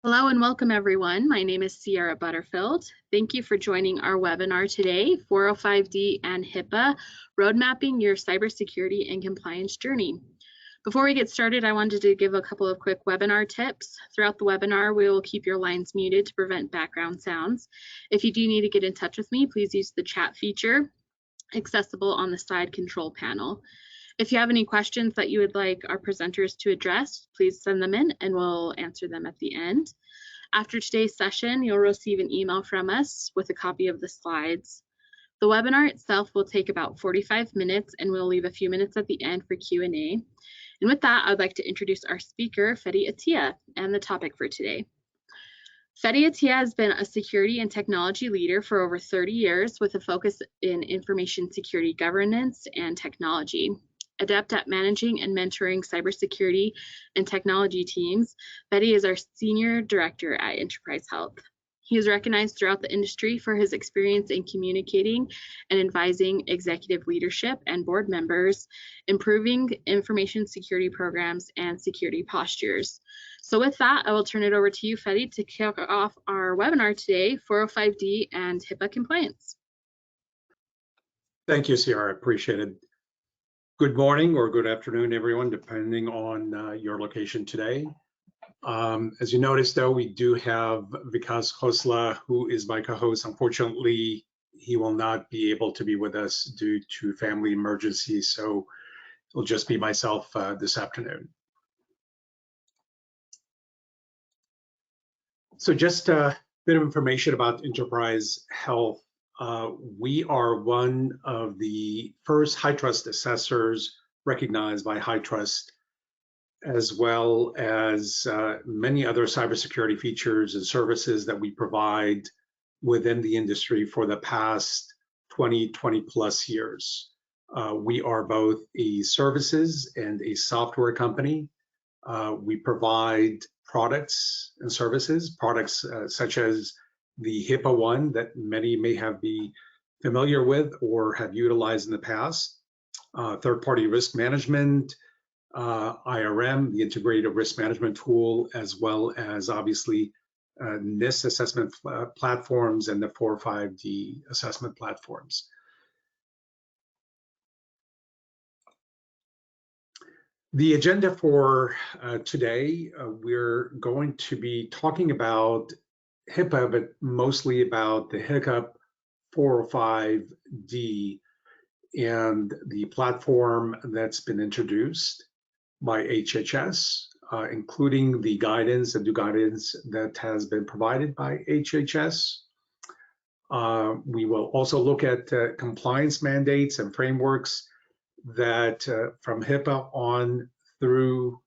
Hello and welcome everyone. My name is Sierra Butterfield. Thank you for joining our webinar today, 405D and HIPAA, Roadmapping Your Cybersecurity and Compliance Journey. Before we get started, I wanted to give a couple of quick webinar tips. Throughout the webinar, we will keep your lines muted to prevent background sounds. If you do need to get in touch with me, please use the chat feature accessible on the side control panel. If you have any questions that you would like our presenters to address, please send them in and we'll answer them at the end. After today's session, you'll receive an email from us with a copy of the slides. The webinar itself will take about 45 minutes and we'll leave a few minutes at the end for Q&A. And with that, I'd like to introduce our speaker, Fedi Attia, and the topic for today. Fedi Attia has been a security and technology leader for over 30 years with a focus in information security governance and technology. Adept at managing and mentoring cybersecurity and technology teams, Fedi is our Senior Director at Intraprise Health. He is recognized throughout the industry for his experience in communicating and advising executive leadership and board members, improving information security programs and security postures. So with that, I will turn it over to you, Fedi, to kick off our webinar today, 405D and HIPAA compliance. Thank you, Sierra. I appreciate it. Good morning or good afternoon, everyone, depending on your location today. As you noticed, though, we do have Vikas Khosla, who is my co-host. Unfortunately, he will not be able to be with us due to family emergency, so it'll just be myself this afternoon. So just a bit of information about Intraprise Health. We are one of the first HITRUST assessors recognized by HITRUST, as well as many other cybersecurity features and services that we provide within the industry for the past 20 plus years. We are both a services and a software company. We provide products and services, such as the HIPAA one that many may be familiar with or have utilized in the past, third-party risk management, IRM, the integrated risk management tool, as well as obviously NIST assessment platforms and the 405D assessment platforms. The agenda for today, we're going to be talking about HIPAA, but mostly about the HICP 405D and the platform that's been introduced by HHS, including the guidance, the new guidance that has been provided by HHS. We will also look at compliance mandates and frameworks that from HIPAA on through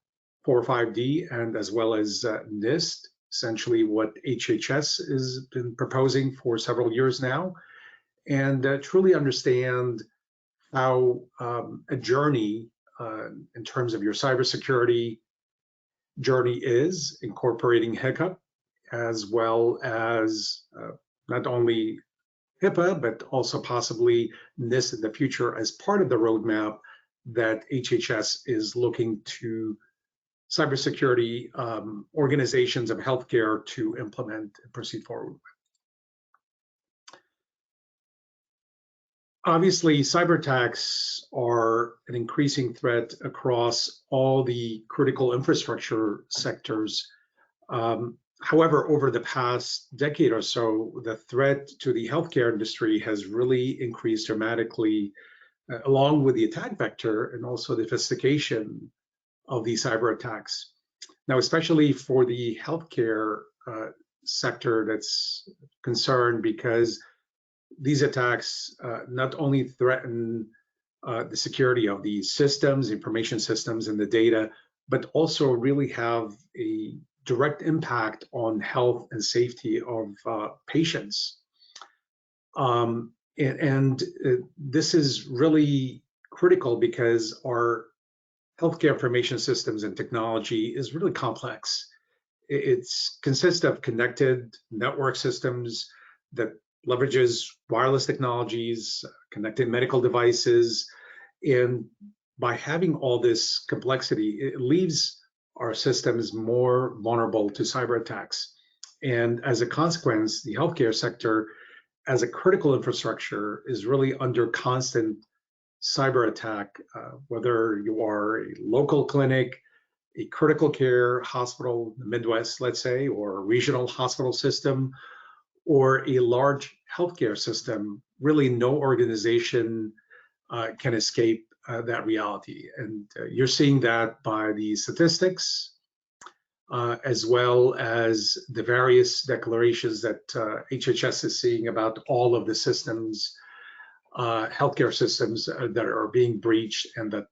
405D and as well as NIST, essentially what HHS has been proposing for several years now, and truly understand how a journey in terms of your cybersecurity journey is incorporating HICP, as well as not only HIPAA, but also possibly NIST in the future as part of the roadmap that HHS is looking to cybersecurity organizations of healthcare to implement and proceed forward with. Obviously, cyber attacks are an increasing threat across all the critical infrastructure sectors. However, over the past decade or so, the threat to the healthcare industry has really increased dramatically, along with the attack vector and also the sophistication of these cyber attacks. Now, especially for the healthcare sector that's concerned, because these attacks not only threaten the security of the systems, information systems, and the data, but also really have a direct impact on health and safety of patients. This is really critical because our healthcare information systems and technology is really complex. It consists of connected network systems that leverages wireless technologies, connected medical devices, and by having all this complexity, it leaves our systems more vulnerable to cyber attacks. And as a consequence, the healthcare sector as a critical infrastructure is really under constant cyber attack, whether you are a local clinic, a critical care hospital, the Midwest, let's say, or a regional hospital system, or a large healthcare system. Really, no organization can escape that reality. And you're seeing that by the statistics, as well as the various declarations that HHS is seeing about all of the systems, healthcare systems that are being breached and that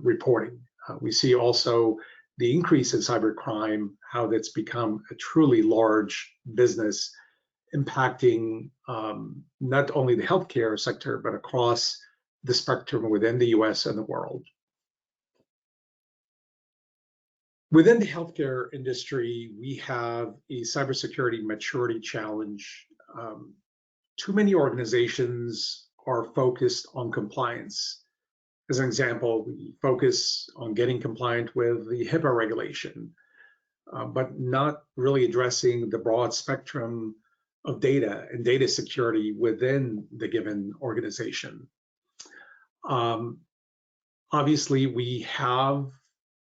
reporting. We see also the increase in cybercrime, how that's become a truly large business, impacting not only the healthcare sector, but across the spectrum within the US and the world. Within the healthcare industry, we have a cybersecurity maturity challenge. Too many organizations are focused on compliance. As an example, we focus on getting compliant with the HIPAA regulation, but not really addressing the broad spectrum of data and data security within the given organization. Obviously, we have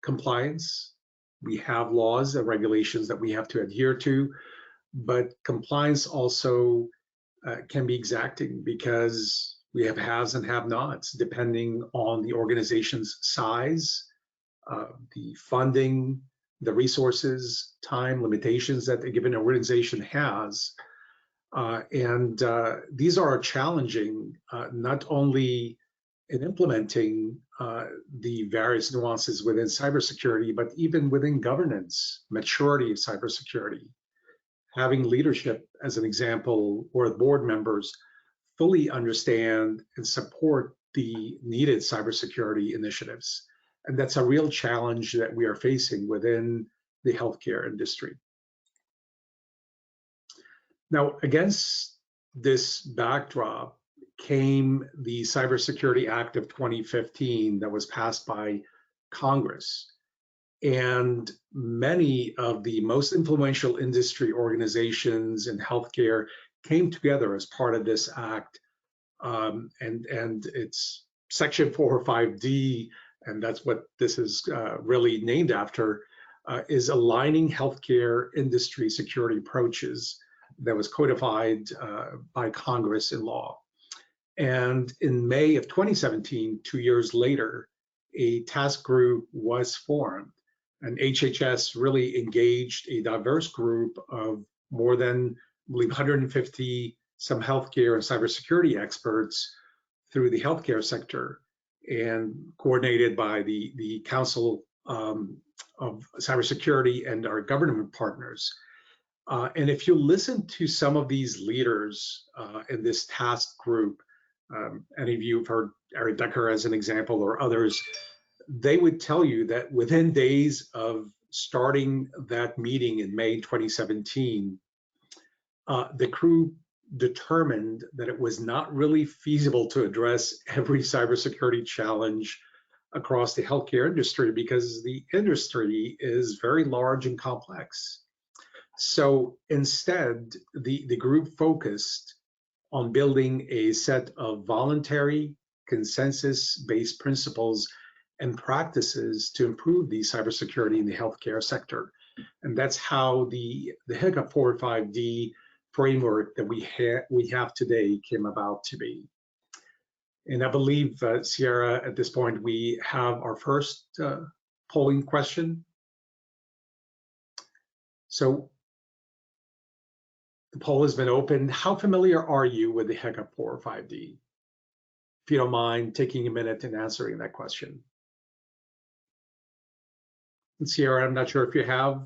compliance, we have laws and regulations that we have to adhere to, but compliance also can be exacting because we have haves and have-nots depending on the organization's size, the funding, the resources, time limitations that a given organization has. These are challenging, not only in implementing the various nuances within cybersecurity, but even within governance, maturity of cybersecurity. Having leadership, as an example, or board members fully understand and support the needed cybersecurity initiatives. And that's a real challenge that we are facing within the healthcare industry. Now, against this backdrop came the Cybersecurity Act of 2015 that was passed by Congress. And many of the most influential industry organizations in healthcare came together as part of this act. And it's Section 405D, and that's what this is really named after, is aligning healthcare industry security approaches that was codified by Congress in law. And in May of 2017, 2 years later, a task group was formed. And HHS really engaged a diverse group of more than, I believe, 150 some healthcare and cybersecurity experts through the healthcare sector, and coordinated by the Council of Cybersecurity and our government partners. And if you listen to some of these leaders in this task group, any of you have heard Eric Decker as an example or others, they would tell you that within days of starting that meeting in May 2017, the crew determined that it was not really feasible to address every cybersecurity challenge across the healthcare industry because the industry is very large and complex. So instead, the group focused on building a set of voluntary, consensus-based principles and practices to improve the cybersecurity in the healthcare sector. And that's how the HICPA 405D framework that we have today came about to be. And I believe, Sierra, at this point, we have our first polling question. So the poll has been opened. How familiar are you with the HICPA 405D? If you don't mind taking a minute and answering that question. And Sierra, I'm not sure if you have.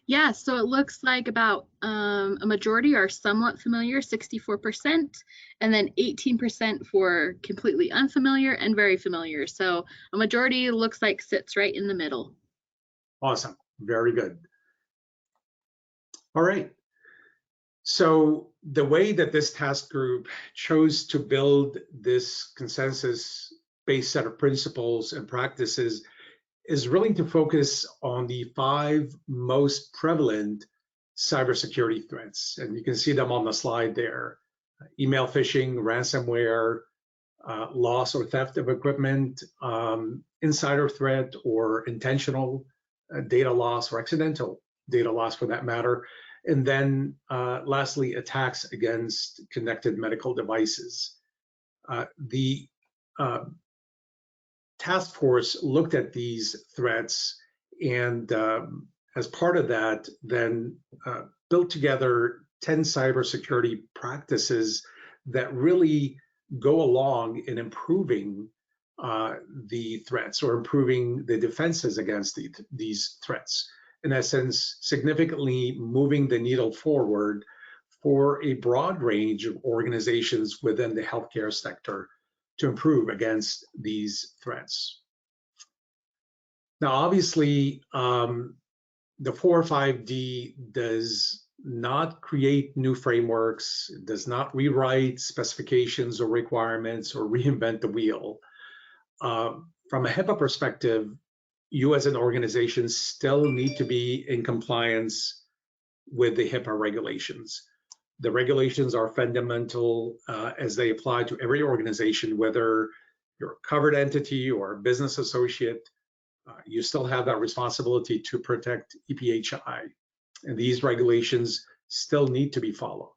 Yeah, so it looks like about a majority are somewhat familiar, 64%, and then 18% for completely unfamiliar and very familiar. So a majority looks like sits right in the middle. Awesome, very good. All right. So the way that this task group chose to build this consensus-based set of principles and practices is really to focus on the 5 most prevalent cybersecurity threats. And you can see them on the slide there. Email phishing, ransomware, loss or theft of equipment, insider threat or intentional data loss or accidental data loss for that matter. And then lastly, attacks against connected medical devices. The task force looked at these threats and as part of that, then built together 10 cybersecurity practices that really go along in improving the threats or improving the defenses against these threats. In essence, significantly moving the needle forward for a broad range of organizations within the healthcare sector to improve against these threats. Now, obviously, the 405D does not create new frameworks, does not rewrite specifications or requirements or reinvent the wheel. From a HIPAA perspective, you as an organization still need to be in compliance with the HIPAA regulations. The regulations are fundamental as they apply to every organization, whether you're a covered entity or a business associate. You still have that responsibility to protect EPHI, and these regulations still need to be followed.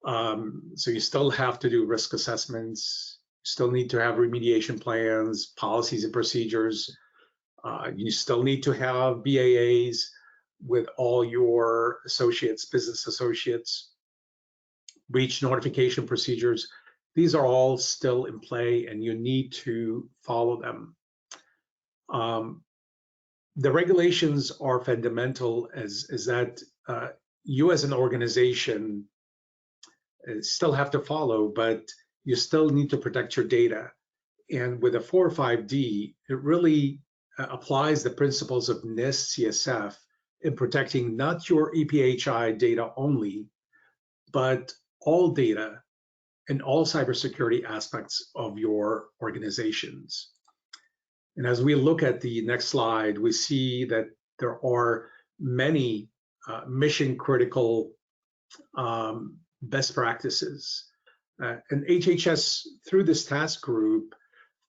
So you still have to do risk assessments, you still need to have remediation plans, policies and procedures. You still need to have BAAs with all your associates, business associates, breach notification procedures. These are all still in play and you need to follow them. The regulations are fundamental as that you as an organization still have to follow, but you still need to protect your data. And with a 405D, it really applies the principles of NIST CSF in protecting not your EPHI data only, but all data and all cybersecurity aspects of your organizations. And as we look at the next slide, we see that there are many mission critical best practices. And HHS, through this task group,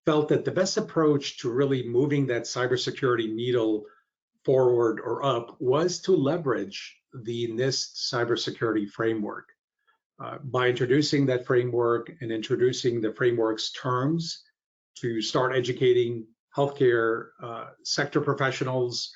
felt that the best approach to really moving that cybersecurity needle forward or up was to leverage the NIST cybersecurity framework. By introducing that framework and introducing the framework's terms to start educating healthcare sector professionals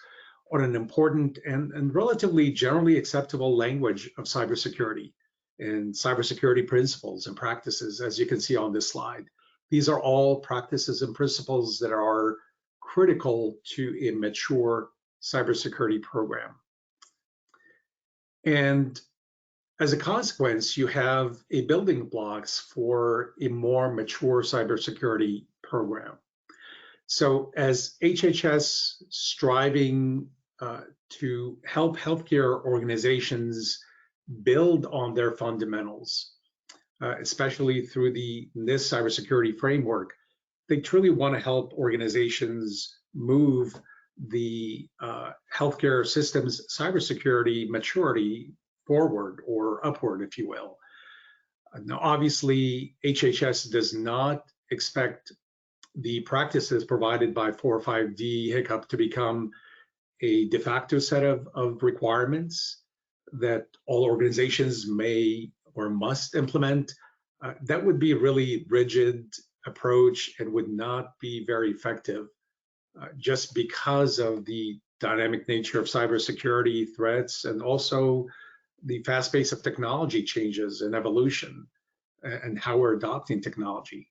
on an important and relatively generally acceptable language of cybersecurity and cybersecurity principles and practices, as you can see on this slide. These are all practices and principles that are critical to a mature cybersecurity program. And as a consequence, you have a building blocks for a more mature cybersecurity program. So as HHS striving to help healthcare organizations build on their fundamentals, especially through the NIST cybersecurity framework, they truly want to help organizations move the healthcare system's cybersecurity maturity forward or upward, if you will. Now, obviously, HHS does not expect the practices provided by 405D HICP to become a de facto set of requirements that all organizations may or must implement. That would be a really rigid approach and would not be very effective just because of the dynamic nature of cybersecurity threats and also the fast pace of technology changes and evolution and how we're adopting technology.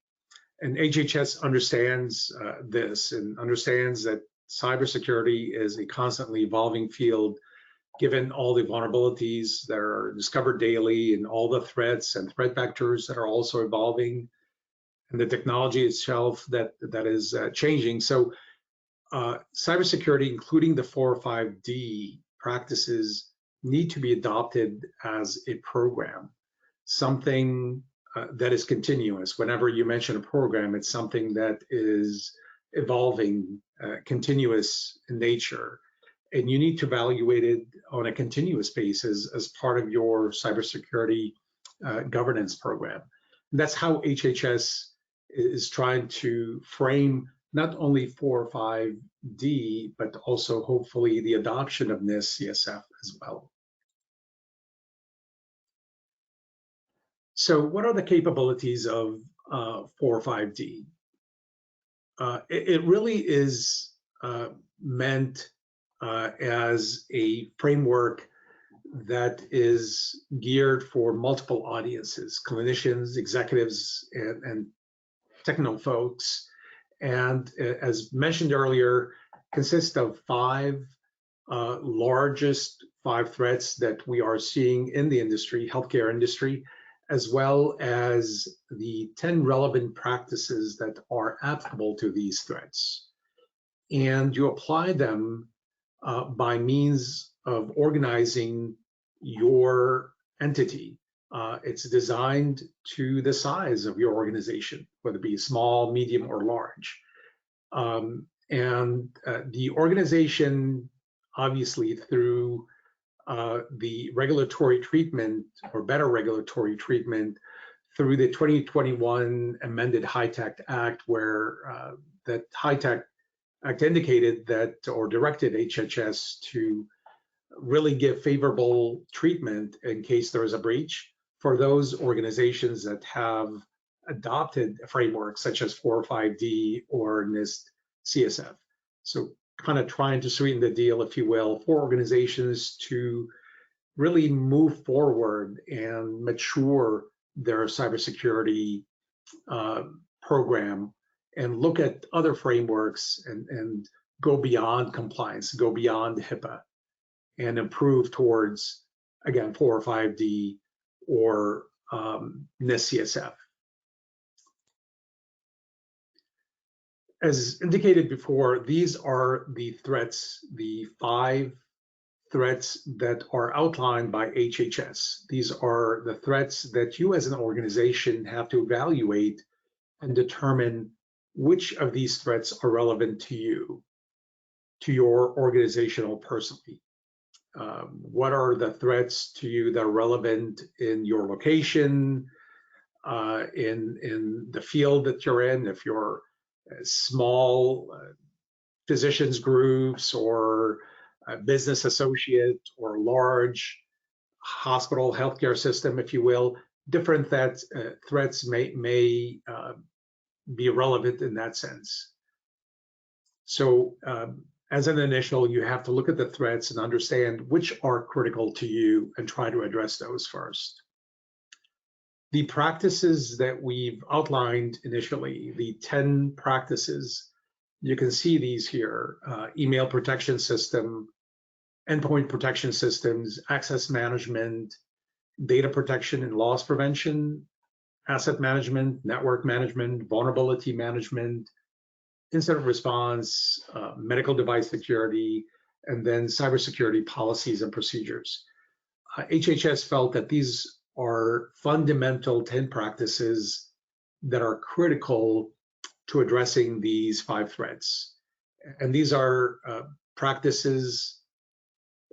And HHS understands this and understands that cybersecurity is a constantly evolving field given all the vulnerabilities that are discovered daily and all the threats and threat vectors that are also evolving and the technology itself that is changing. So cybersecurity, including the 405D practices, need to be adopted as a program, something that is continuous. Whenever you mention a program, it's something that is evolving, continuous in nature, and you need to evaluate it on a continuous basis as part of your cybersecurity governance program. And that's how HHS is trying to frame not only 405D, but also hopefully the adoption of NIST CSF as well. So what are the capabilities of 405D? It really is meant as a framework that is geared for multiple audiences, clinicians, executives, and technical folks. And as mentioned earlier, consists of five largest threats that we are seeing in the industry, healthcare industry, as well as the 10 relevant practices that are applicable to these threats. And you apply them by means of organizing your entity. It's designed to the size of your organization, whether it be small, medium, or large. The organization, obviously through the regulatory treatment or better regulatory treatment through the 2021 amended HITECH Act, where that HITECH Act indicated that, or directed HHS to really give favorable treatment in case there is a breach for those organizations that have adopted a framework such as 405D or NIST CSF. So kind of trying to sweeten the deal, if you will, for organizations to really move forward and mature their cybersecurity program and look at other frameworks and go beyond compliance, go beyond HIPAA, and improve towards, again, 405D or NIST CSF. As indicated before, these are the threats, the 5 threats that are outlined by HHS. These are the threats that you as an organization have to evaluate and determine which of these threats are relevant to you, to your organizational personally. What are the threats to you that are relevant in your location, in the field that you're in, if you're small physicians groups or a business associate or large hospital healthcare system, if you will, different threats may be relevant in that sense. So as an initial, you have to look at the threats and understand which are critical to you and try to address those first. The practices that we've outlined initially, the 10 practices, you can see these here: email protection system, endpoint protection systems, access management, data protection and loss prevention, asset management, network management, vulnerability management, incident response, medical device security, and then cybersecurity policies and procedures. HHS felt that these are fundamental 10 practices that are critical to addressing these 5 threats. And these are practices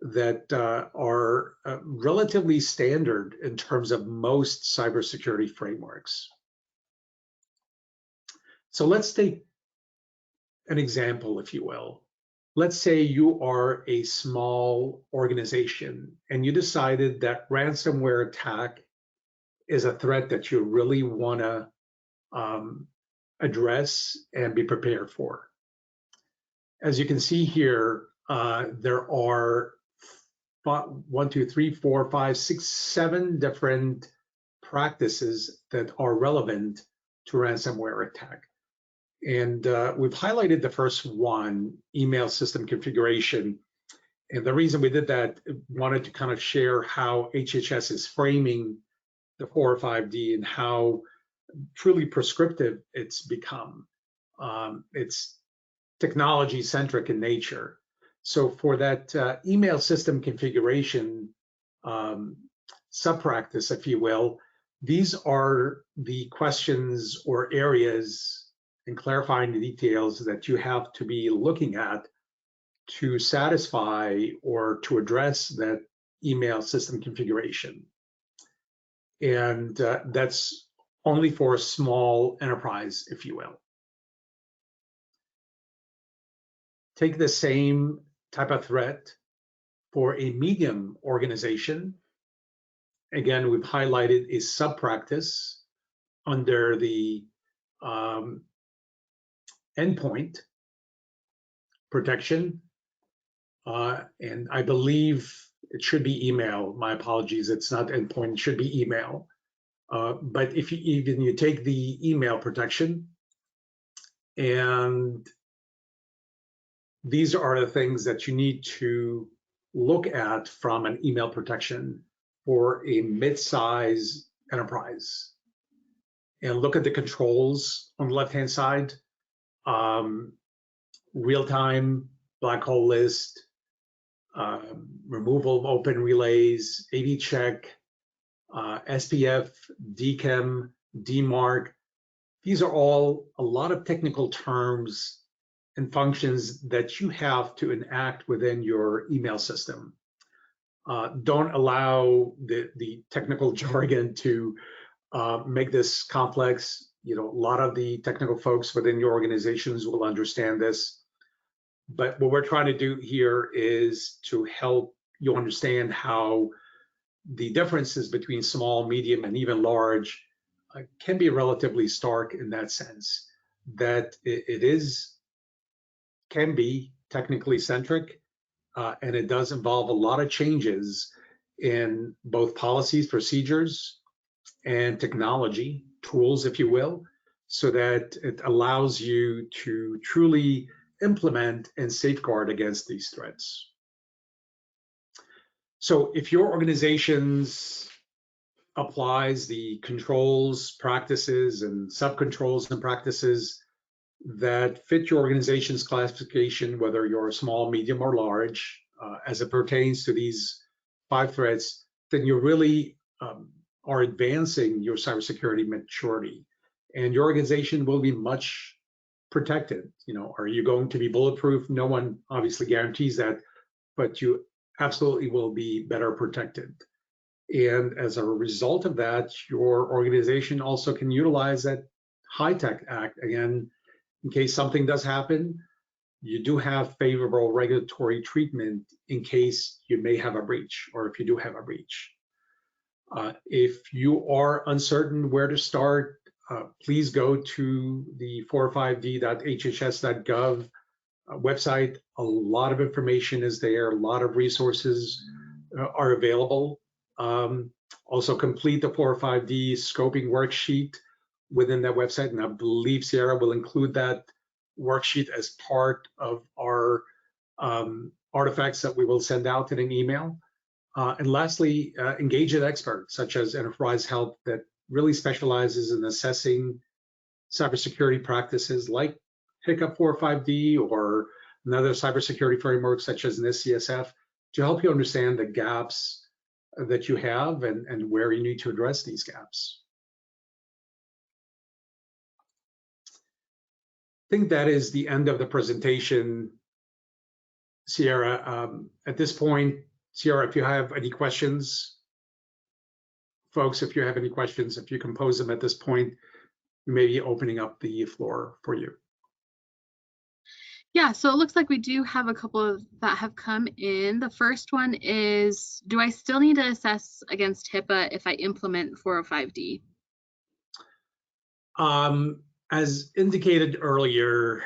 that are relatively standard in terms of most cybersecurity frameworks. So let's take an example, if you will. Let's say you are a small organization and you decided that ransomware attack is a threat that you really want to address and be prepared for. As you can see here, there are 7 different practices that are relevant to ransomware attack. And we've highlighted the first one, email system configuration. And the reason we did that, wanted to kind of share how HHS is framing the 405D and how truly prescriptive it's become. It's technology centric in nature. So for that email system configuration sub-practice, if you will, these are the questions or areas and clarifying the details that you have to be looking at to satisfy or to address that email system configuration. And that's only for a small enterprise, if you will. Take the same type of threat for a medium organization. Again, we've highlighted a sub-practice under the endpoint protection. And I believe it should be email. My apologies, it's not endpoint, it should be email. But if you take the email protection, and these are the things that you need to look at from an email protection for a mid-size enterprise. And look at the controls on the left-hand side, real-time black hole list, removal of open relays, AD check, SPF, DChem, DMARC. These are all a lot of technical terms and functions that you have to enact within your email system. Don't allow the technical jargon to make this complex. You know, a lot of the technical folks within your organizations will understand this. But what we're trying to do here is to help you understand how the differences between small, medium, and even large can be relatively stark in that sense, that can be technically centric, and it does involve a lot of changes in both policies, procedures, and technology, tools, if you will, so that it allows you to truly implement and safeguard against these threats. So if your organization's applies the controls, practices, and sub-controls and practices that fit your organization's classification, whether you're small, medium, or large, as it pertains to these 5 threats, then you really are advancing your cybersecurity maturity, and your organization will be much protected. You know, are you going to be bulletproof? No one obviously guarantees that, but you absolutely will be better protected. And as a result of that, your organization also can utilize that HITECH Act. Again, in case something does happen, you do have favorable regulatory treatment in case you may have a breach, or if you do have a breach. If you are uncertain where to start, please go to the 405d.hhs.gov website. A lot of information is there, a lot of resources are available. Also complete the 405D scoping worksheet within that website, and I believe Sierra will include that worksheet as part of our artifacts that we will send out in an email. And lastly, engage an expert such as Intraprise Help that really specializes in assessing cybersecurity practices like HICPA 405D or another cybersecurity framework such as NIST-CSF to help you understand the gaps that you have and where you need to address these gaps. I think that is the end of the presentation, Sierra. At this point, Sierra, if you have any questions, folks, if you have any questions, if you can pose them at this point, we may be opening up the floor for you. Yeah, so it looks like we do have a couple that have come in. The first one is, do I still need to assess against HIPAA if I implement 405D? As indicated earlier,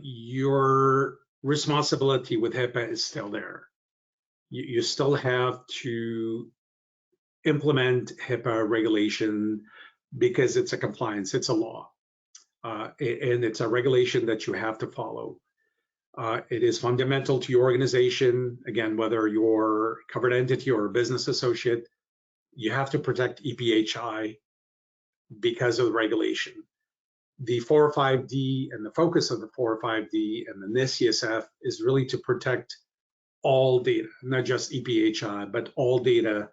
your responsibility with HIPAA is still there. You still have to implement HIPAA regulation because it's a compliance, it's a law, and it's a regulation that you have to follow. It is fundamental to your organization. Again, whether you're a covered entity or a business associate, you have to protect EPHI because of the regulation. The 405D and the focus of the 405D and the NIST-CSF is really to protect all data, not just EPHI, but all data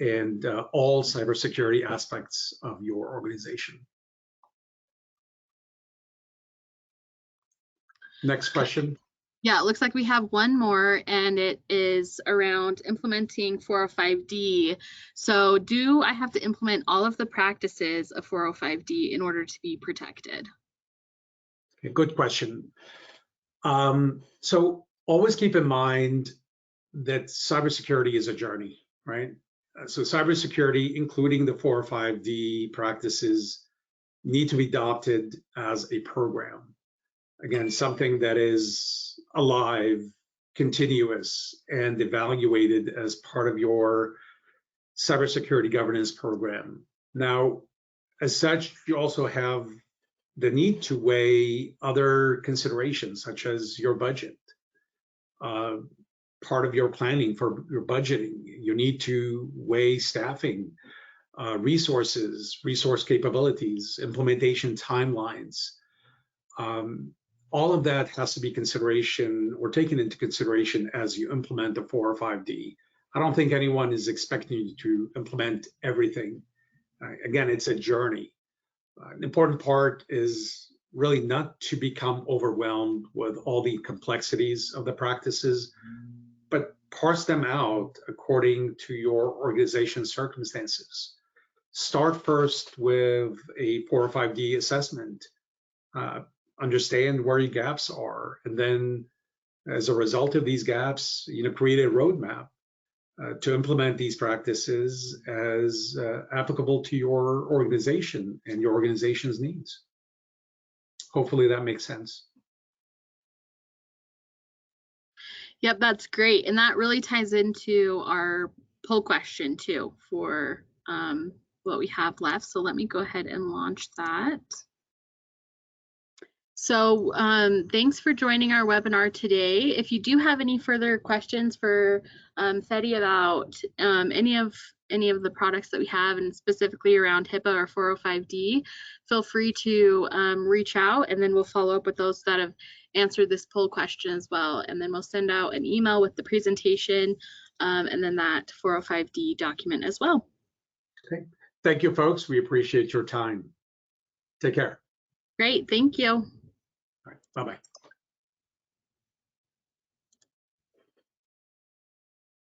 and all cybersecurity aspects of your organization. Next question. Yeah, it looks like we have one more, and it is around implementing 405D. So do I have to implement all of the practices of 405D in order to be protected? Okay, good question. So always keep in mind that cybersecurity is a journey, right? So cybersecurity, including the 405D practices, need to be adopted as a program. Again, something that is alive, continuous, and evaluated as part of your cybersecurity governance program. Now, as such, you also have the need to weigh other considerations, such as your budget. Part of your planning for your budgeting, you need to weigh staffing, resources, resource capabilities, implementation timelines. All of that has to be consideration or taken into consideration as you implement the 405D. I don't think anyone is expecting you to implement everything. Again, it's a journey. An important part is really not to become overwhelmed with all the complexities of the practices, but parse them out according to your organization's circumstances. Start first with a 405D assessment. Understand where your gaps are, and then as a result of these gaps, create a roadmap to implement these practices as applicable to your organization and your organization's needs. Hopefully that makes sense. Yep, that's great. And that really ties into our poll question too for what we have left. So let me go ahead and launch that. So thanks for joining our webinar today. If you do have any further questions for Fedi about any of the products that we have, and specifically around HIPAA or 405D, feel free to reach out, and then we'll follow up with those that have answered this poll question as well. And then we'll send out an email with the presentation and then that 405D document as well. Okay. Thank you, folks. We appreciate your time. Take care. Great. Thank you. All right. Bye-bye.